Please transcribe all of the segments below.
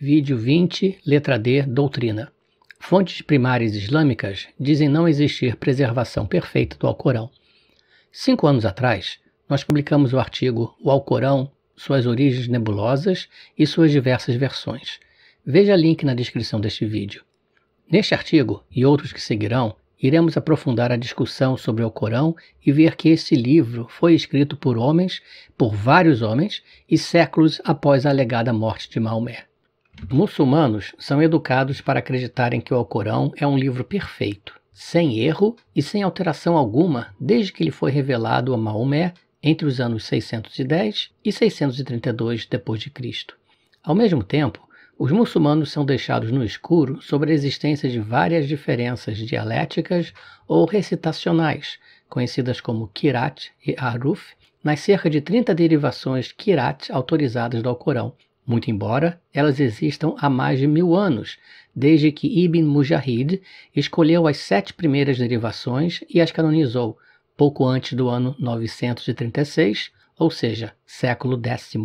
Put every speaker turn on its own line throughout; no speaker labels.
Vídeo 20, letra D, doutrina. Fontes primárias islâmicas dizem não existir preservação perfeita do Alcorão. 5 anos atrás, nós publicamos o artigo O Alcorão, suas origens nebulosas e suas diversas versões. Veja link na descrição deste vídeo. Neste artigo, e outros que seguirão, iremos aprofundar a discussão sobre o Alcorão e ver que esse livro foi escrito por vários homens, e séculos após a alegada morte de Maomé. Muçulmanos são educados para acreditarem que o Alcorão é um livro perfeito, sem erro e sem alteração alguma desde que ele foi revelado a Maomé entre os anos 610 e 632 d.C. Ao mesmo tempo, os muçulmanos são deixados no escuro sobre a existência de várias diferenças dialéticas ou recitacionais, conhecidas como Qirat e Haruf, nas cerca de 30 derivações Qirat autorizadas do Alcorão, muito embora elas existam há mais de 1000 anos, desde que Ibn Mujahid escolheu as 7 primeiras derivações e as canonizou, pouco antes do ano 936, ou seja, século X.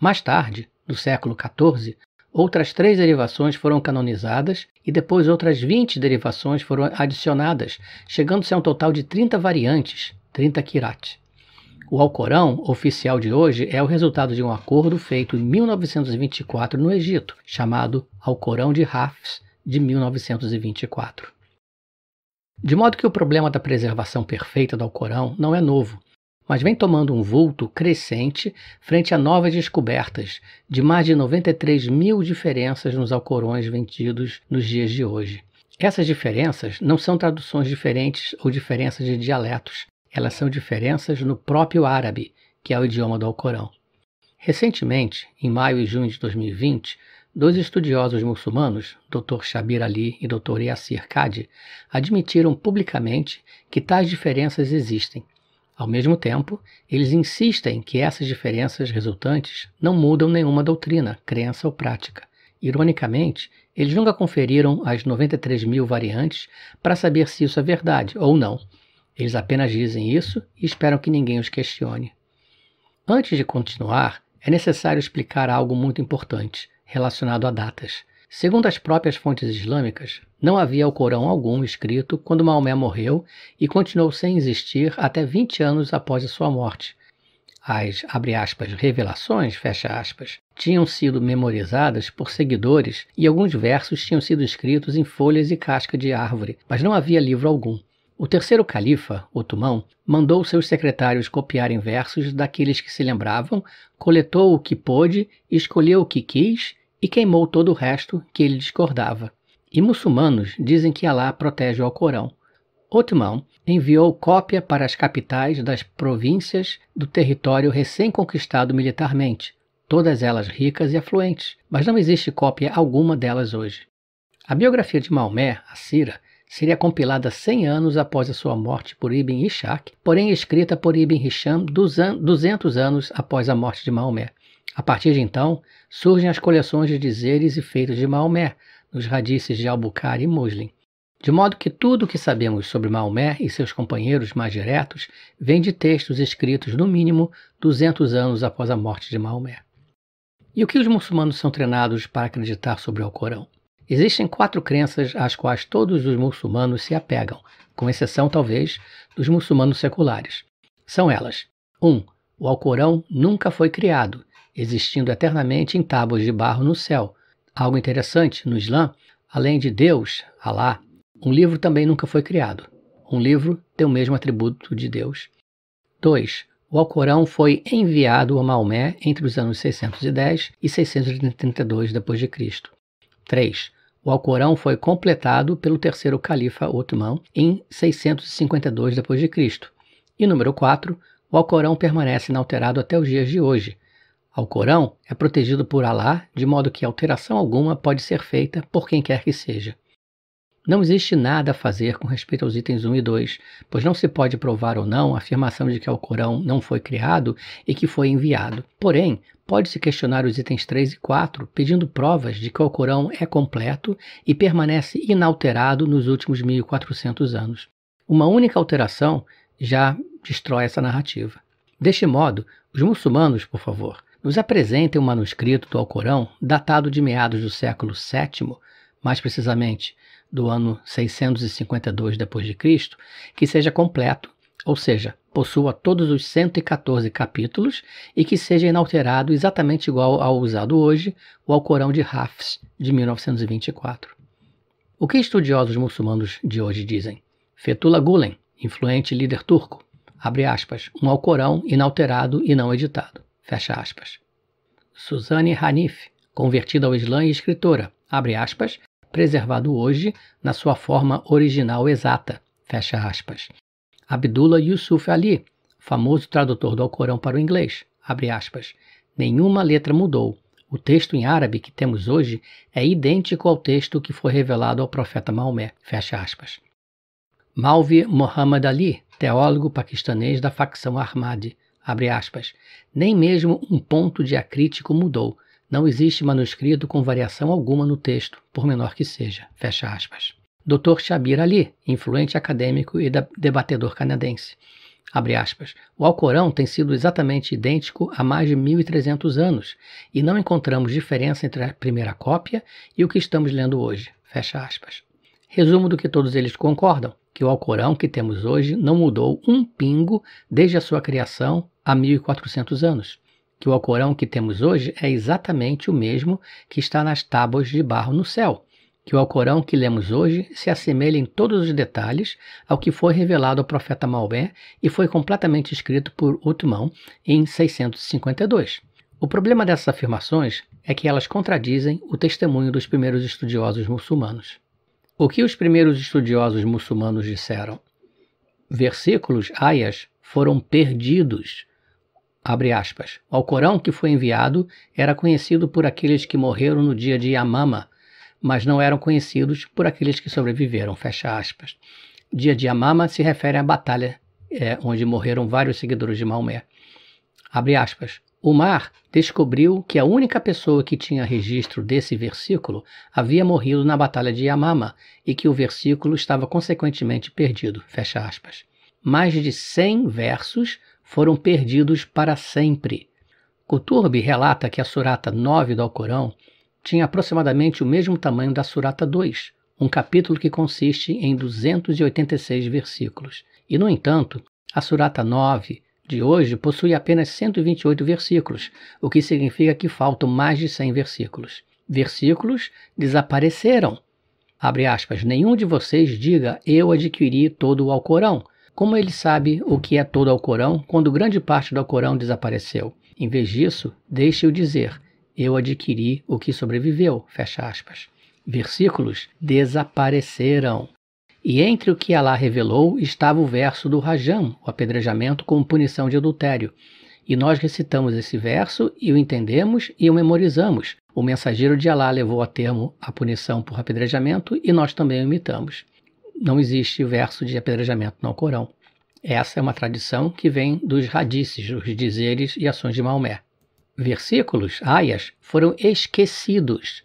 Mais tarde, no século XIV, outras 3 derivações foram canonizadas e depois outras 20 derivações foram adicionadas, chegando-se a um total de 30 variantes, 30 Qirat. O Alcorão oficial de hoje é o resultado de um acordo feito em 1924 no Egito, chamado Alcorão de Hafs, de 1924. De modo que o problema da preservação perfeita do Alcorão não é novo, mas vem tomando um vulto crescente frente a novas descobertas de mais de 93 mil diferenças nos Alcorões vendidos nos dias de hoje. Essas diferenças não são traduções diferentes ou diferenças de dialetos, elas são diferenças no próprio árabe, que é o idioma do Alcorão. Recentemente, em maio e junho de 2020, 2 estudiosos muçulmanos, Dr. Shabir Ali e Dr. Yassir Qadhi, admitiram publicamente que tais diferenças existem. Ao mesmo tempo, eles insistem que essas diferenças resultantes não mudam nenhuma doutrina, crença ou prática. Ironicamente, eles nunca conferiram as 93 mil variantes para saber se isso é verdade ou não. Eles apenas dizem isso e esperam que ninguém os questione. Antes de continuar, é necessário explicar algo muito importante, relacionado a datas. Segundo as próprias fontes islâmicas, não havia Alcorão algum escrito quando Maomé morreu e continuou sem existir até 20 anos após a sua morte. As, abre aspas, revelações, fecha aspas, tinham sido memorizadas por seguidores e alguns versos tinham sido escritos em folhas e casca de árvore, mas não havia livro algum. O terceiro califa, Otomão, mandou seus secretários copiarem versos daqueles que se lembravam, coletou o que pôde, escolheu o que quis e queimou todo o resto que ele discordava. E muçulmanos dizem que Alá protege o Alcorão. Otomão enviou cópia para as capitais das províncias do território recém-conquistado militarmente, todas elas ricas e afluentes, mas não existe cópia alguma delas hoje. A biografia de Maomé, a Sira, seria compilada 100 anos após a sua morte por Ibn Ishaq, porém escrita por Ibn Hisham 200 anos após a morte de Maomé. A partir de então, surgem as coleções de dizeres e feitos de Maomé, nos hadices de Al-Bukhari e Muslim. De modo que tudo o que sabemos sobre Maomé e seus companheiros mais diretos vem de textos escritos no mínimo 200 anos após a morte de Maomé. E o que os muçulmanos são treinados para acreditar sobre o Alcorão? Existem 4 crenças às quais todos os muçulmanos se apegam, com exceção, talvez, dos muçulmanos seculares. São elas: 1. O Alcorão nunca foi criado, existindo eternamente em tábuas de barro no céu. Algo interessante, no Islã, além de Deus, Alá, um livro também nunca foi criado. Um livro tem o mesmo atributo de Deus. 2. O Alcorão foi enviado a Maomé entre os anos 610 e 632 d.C. 3. O Alcorão foi completado pelo terceiro califa Otomão em 652 d.C. E número 4. O Alcorão permanece inalterado até os dias de hoje. O Alcorão é protegido por Alá, de modo que alteração alguma pode ser feita por quem quer que seja. Não existe nada a fazer com respeito aos itens 1 e 2, pois não se pode provar ou não a afirmação de que o Alcorão não foi criado e que foi enviado. Porém, pode-se questionar os itens 3 e 4, pedindo provas de que o Alcorão é completo e permanece inalterado nos últimos 1400 anos. Uma única alteração já destrói essa narrativa. Deste modo, os muçulmanos, por favor, nos apresentem um manuscrito do Alcorão datado de meados do século VII, mais precisamente do ano 652 d.C., que seja completo, ou seja, possua todos os 114 capítulos e que seja inalterado exatamente igual ao usado hoje, o Alcorão de Hafs, de 1924. O que estudiosos muçulmanos de hoje dizem? Fethullah Gulen, influente líder turco, abre aspas, um Alcorão inalterado e não editado, fecha aspas. Suzanne Hanif, convertida ao Islã e escritora, abre aspas, preservado hoje na sua forma original exata, fecha aspas. Abdullah Yusuf Ali, famoso tradutor do Alcorão para o inglês, abre aspas, nenhuma letra mudou. O texto em árabe que temos hoje é idêntico ao texto que foi revelado ao profeta Maomé, fecha aspas. Maulvi Muhammad Ali, teólogo paquistanês da facção Ahmadi, abre aspas, nem mesmo um ponto diacrítico mudou. Não existe manuscrito com variação alguma no texto, por menor que seja, fecha aspas. Dr. Shabir Ali, influente acadêmico e debatedor canadense, abre aspas, o Alcorão tem sido exatamente idêntico há mais de 1.300 anos e não encontramos diferença entre a primeira cópia e o que estamos lendo hoje, fecha aspas. Resumo do que todos eles concordam, que o Alcorão que temos hoje não mudou um pingo desde a sua criação há 1.400 anos. Que o Alcorão que temos hoje é exatamente o mesmo que está nas tábuas de barro no céu. Que o Alcorão que lemos hoje se assemelha em todos os detalhes ao que foi revelado ao profeta Maomé e foi completamente escrito por Uthman em 652. O problema dessas afirmações é que elas contradizem o testemunho dos primeiros estudiosos muçulmanos. O que os primeiros estudiosos muçulmanos disseram? Versículos, aias, foram perdidos. Abre aspas. O Alcorão que foi enviado era conhecido por aqueles que morreram no dia de Yamama, mas não eram conhecidos por aqueles que sobreviveram, fecha aspas. Dia de Yamama se refere à batalha onde morreram vários seguidores de Maomé. Abre aspas. Umar descobriu que a única pessoa que tinha registro desse versículo havia morrido na batalha de Yamama e que o versículo estava consequentemente perdido, fecha aspas. Mais de 100 versos foram perdidos para sempre. Kuturbi relata que a surata 9 do Alcorão tinha aproximadamente o mesmo tamanho da surata 2, um capítulo que consiste em 286 versículos. E, no entanto, a surata 9 de hoje possui apenas 128 versículos, o que significa que faltam mais de 100 versículos. Versículos desapareceram. Abre aspas, nenhum de vocês diga, eu adquiri todo o Alcorão. Como ele sabe o que é todo o Alcorão quando grande parte do Alcorão desapareceu? Em vez disso, deixe-o dizer, eu adquiri o que sobreviveu, fecha aspas. Versículos desapareceram. E entre o que Alá revelou estava o verso do Rajam, o apedrejamento como punição de adultério. E nós recitamos esse verso e o entendemos e o memorizamos. O mensageiro de Alá levou a termo a punição por apedrejamento e nós também o imitamos. Não existe verso de apedrejamento no Alcorão. Essa é uma tradição que vem dos hadices, os dizeres e ações de Maomé. Versículos, aias, foram esquecidos.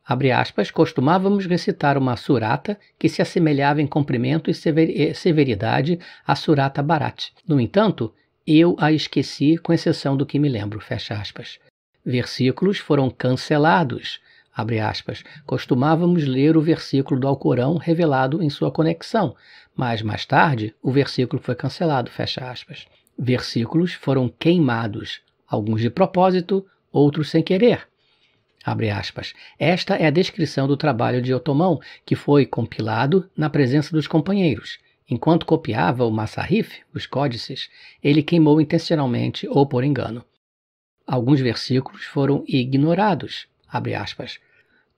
Abre aspas, costumávamos recitar uma surata que se assemelhava em comprimento e severidade à surata Barat. No entanto, eu a esqueci com exceção do que me lembro, fecha aspas. Versículos foram cancelados. Abre aspas, costumávamos ler o versículo do Alcorão revelado em sua conexão, mas mais tarde o versículo foi cancelado, fecha aspas. Versículos foram queimados, alguns de propósito, outros sem querer. Abre aspas. Esta é a descrição do trabalho de Otomão, que foi compilado na presença dos companheiros. Enquanto copiava o Masahif, os códices, ele queimou intencionalmente ou por engano. Alguns versículos foram ignorados. Abre aspas.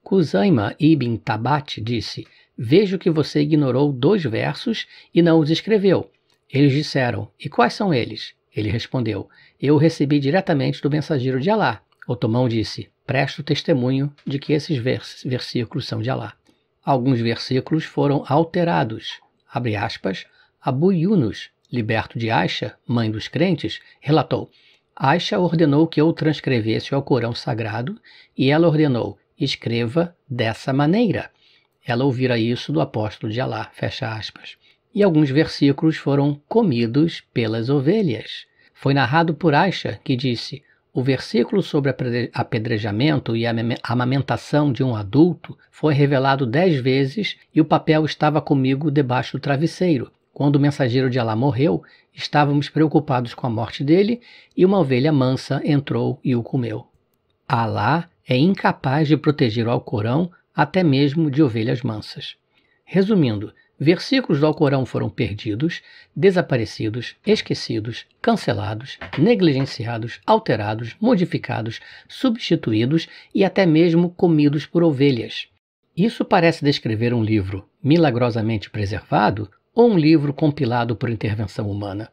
Khuzaima ibn Tabat disse, vejo que você ignorou 2 versos e não os escreveu. Eles disseram, e quais são eles? Ele respondeu, eu recebi diretamente do mensageiro de Alá. Otomão disse, presto testemunho de que esses versículos são de Alá. Alguns versículos foram alterados. Abre aspas, Abu Yunus, liberto de Aisha, mãe dos crentes, relatou, Aisha ordenou que eu transcrevesse o Alcorão sagrado e ela ordenou, escreva dessa maneira. Ela ouvira isso do apóstolo de Alá, fecha aspas. E alguns versículos foram comidos pelas ovelhas. Foi narrado por Aisha, que disse, O versículo sobre apedrejamento e amamentação de um adulto foi revelado 10 vezes e o papel estava comigo debaixo do travesseiro. Quando o mensageiro de Alá morreu, estávamos preocupados com a morte dele e uma ovelha mansa entrou e o comeu. Alá é incapaz de proteger o Alcorão até mesmo de ovelhas mansas. Resumindo, versículos do Alcorão foram perdidos, desaparecidos, esquecidos, cancelados, negligenciados, alterados, modificados, substituídos e até mesmo comidos por ovelhas. Isso parece descrever um livro milagrosamente preservado ou um livro compilado por intervenção humana?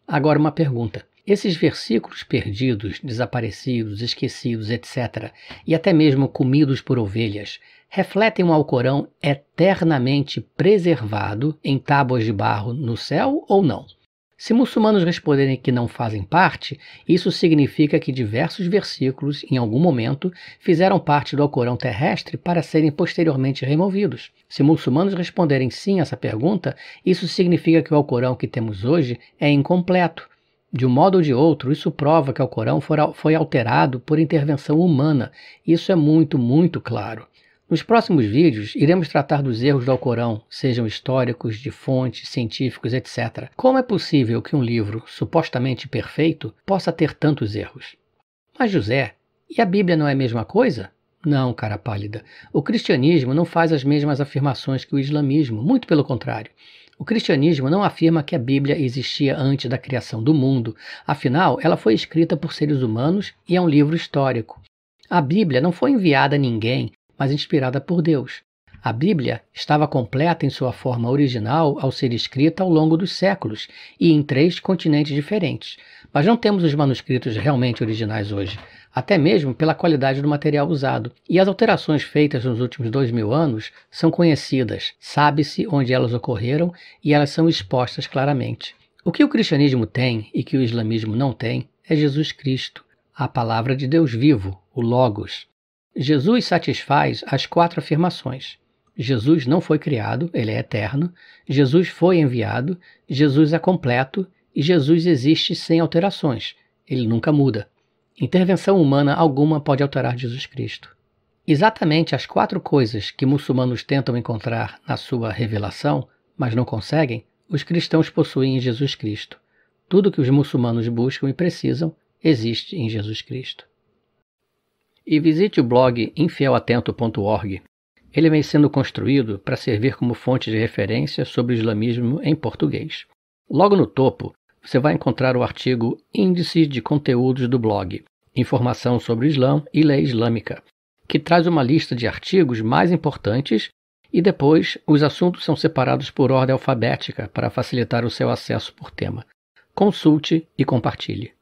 Agora uma pergunta. Esses versículos perdidos, desaparecidos, esquecidos, etc., e até mesmo comidos por ovelhas, refletem um Alcorão eternamente preservado em tábuas de barro no céu ou não? Se muçulmanos responderem que não fazem parte, isso significa que diversos versículos, em algum momento, fizeram parte do Alcorão terrestre para serem posteriormente removidos. Se muçulmanos responderem sim a essa pergunta, isso significa que o Alcorão que temos hoje é incompleto. De um modo ou de outro, isso prova que o Alcorão foi alterado por intervenção humana. Isso é muito, muito claro. Nos próximos vídeos, iremos tratar dos erros do Alcorão, sejam históricos, de fontes, científicos, etc. Como é possível que um livro supostamente perfeito possa ter tantos erros? Mas José, e a Bíblia não é a mesma coisa? Não, cara pálida. O cristianismo não faz as mesmas afirmações que o islamismo, muito pelo contrário. O cristianismo não afirma que a Bíblia existia antes da criação do mundo, afinal, ela foi escrita por seres humanos e é um livro histórico. A Bíblia não foi enviada a ninguém, mas inspirada por Deus. A Bíblia estava completa em sua forma original ao ser escrita ao longo dos séculos e em 3 continentes diferentes, mas não temos os manuscritos realmente originais hoje, até mesmo pela qualidade do material usado. E as alterações feitas nos últimos 2000 anos são conhecidas, sabe-se onde elas ocorreram e elas são expostas claramente. O que o cristianismo tem e que o islamismo não tem é Jesus Cristo, a palavra de Deus vivo, o Logos. Jesus satisfaz as 4 afirmações. Jesus não foi criado, ele é eterno. Jesus foi enviado. Jesus é completo. E Jesus existe sem alterações. Ele nunca muda. Intervenção humana alguma pode alterar Jesus Cristo. Exatamente as 4 coisas que muçulmanos tentam encontrar na sua revelação, mas não conseguem, os cristãos possuem em Jesus Cristo. Tudo que os muçulmanos buscam e precisam existe em Jesus Cristo. E visite o blog infielatento.org. Ele vem sendo construído para servir como fonte de referência sobre o islamismo em português. Logo no topo, você vai encontrar o artigo Índice de Conteúdos do blog, Informação sobre o Islã e Lei Islâmica, que traz uma lista de artigos mais importantes e depois os assuntos são separados por ordem alfabética para facilitar o seu acesso por tema. Consulte e compartilhe.